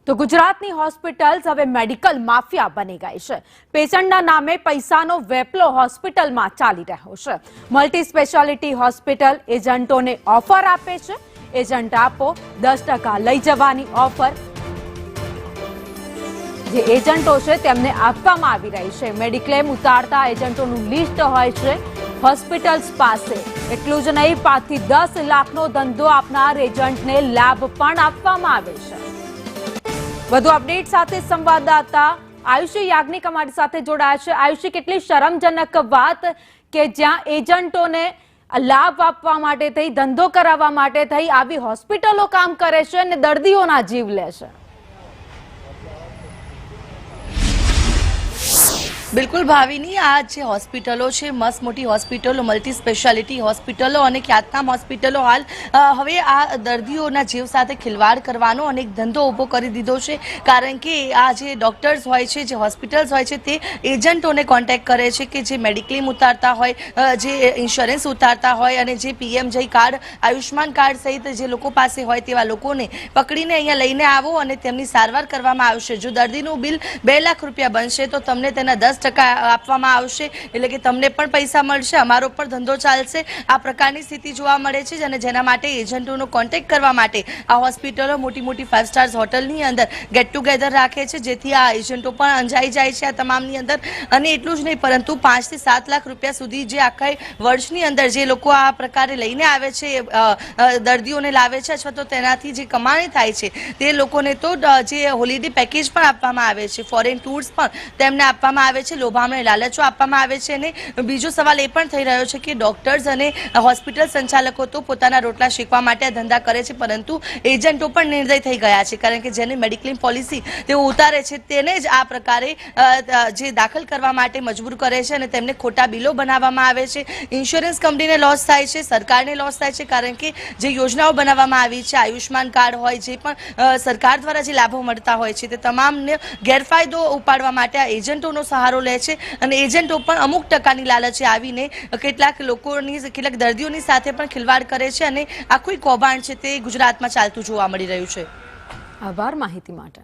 તો ગુજરાતની હોસ્પિટલ્સ હવે મેડિકલ માફિયા બની ગઈ છે। પેશન્ટના નામે પૈસાનો વેપલો હોસ્પિટલમાં ચાલી રહ્યો છે। મલ્ટી સ્પેશિયાલિટી હોસ્પિટલ એજન્ટોને ઓફર આપે છે। એજન્ટ આપો 10% લઈ જવાની ઓફર જે એજન્ટો છે તેમને આપવામાં આવી રહી છે। મેડિક્લેમ ઉતારતા એજન્ટોનું લિસ્ટ હોય છે હોસ્પિટલ્સ પાસે। એટલું જ નહીં, 5 થી 10 લાખનો ધંધો આપનાર એજન્ટને લાભ પણ આપવામાં આવે છે। વધુ અપડેટ સાથે સંવાદદાતા આયુષી યાજ્ઞિક અમારી સાથે જોડાયા છે। આયુષી, કેટલી શરમજનક વાત કે જ્યાં એજન્ટોને લાભ આપવા માટે થઈ, ધંધો કરાવવા માટે થઈ આવી હોસ્પિટલો કામ કરે છે અને દર્દીઓના જીવ લે છે। બિલકુલ ભાવિની, આ જે હોસ્પિટલો છે મસ્ત મોટી હોસ્પિટલો, મલ્ટી સ્પેશિયાલિટી હોસ્પિટલો અને ખ્યાતનામ હોસ્પિટલો હાલ હવે આ દર્દીઓના જીવ સાથે ખિલવાડ કરવાનો અને એક ધંધો ઊભો કરી દીધો છે। કારણ કે આ જે ડૉક્ટર્સ હોય છે, જે હોસ્પિટલ્સ હોય છે, તે એજન્ટોને કોન્ટેક્ટ કરે છે કે જે મેડિક્લેમ ઉતારતા હોય, જે ઇન્સ્યોરન્સ ઉતારતા હોય અને જે પીએમજય કાર્ડ, આયુષ્માન કાર્ડ સહિત જે લોકો પાસે હોય તેવા લોકોને પકડીને અહીંયા લઈને આવો અને તેમની સારવાર કરવામાં આવશે। જો દર્દીનું બિલ 2 લાખ રૂપિયા બનશે તો તમને તેના 10% આપવામાં આવશે, એટલે કે તમને પણ પૈસા મળશે, અમારો પણ ધંધો ચાલશે। આ પ્રકારની સ્થિતિ જોવા મળે છે અને જેના માટે એજન્ટોનો કોન્ટેક્ટ કરવા માટે આ હોસ્પિટલો મોટી મોટી 5 સ્ટાર્સ હોટલની અંદર ગેટ ટુગેધર રાખે છે, જેથી આ એજન્ટો પણ અંજાઈ જાય છે આ તમામની અંદર। અને એટલું જ નહીં, પરંતુ 5 થી 7 લાખ રૂપિયા સુધી જે આખા વર્ષની અંદર જે લોકો આ પ્રકારે લઈને આવે છે, દર્દીઓને લાવે છે અથવા તો તેનાથી જે કમાણી થાય છે તે લોકોને તો જે હોલિડે પેકેજ પણ આપવામાં આવે છે, ફોરેન ટૂર્સ પણ તેમને આપવામાં આવે છે, લોભામણી લાલચો આપવામાં આવે છે। અને બીજો સવાલ એ પણ થઈ રહ્યો છે કે ડોક્ટર્સ અને હોસ્પિટલ સંચાલકો તો પોતાના રોટલા શેકવા માટે આ ધંધા કરે છે, પરંતુ એજન્ટો પણ નિર્દય થઈ ગયા છે। કારણ કે જેની મેડિક્લેમ પોલિસી તેઓ ઉતારે છે તેને જ આ પ્રકારે જે દાખલ કરવા માટે મજબૂર કરે છે અને તેમને ખોટા બિલો બનાવવામાં આવે છે। ઇન્સ્યોરન્સ કંપનીને લોસ થાય છે, સરકારને લોસ થાય છે, કારણ કે જે યોજનાઓ બનાવવામાં આવી છે, આયુષ્માન કાર્ડ હોય, જે પણ સરકાર દ્વારા જે લાભો મળતા હોય છે, તે તમામને ગેરફાયદો ઉપાડવા માટે આ એજન્ટોનો સહારો લે છે। અને એજન્ટો પણ અમુક ટકાની લાલચે આવીને કેટલાક દર્દીઓની સાથે પણ ખિલવાડ કરે છે અને આખું કૌભાંડ છે તે ગુજરાતમાં ચાલતું જોવા મળી રહ્યું છે। આભાર માહિતી માટે।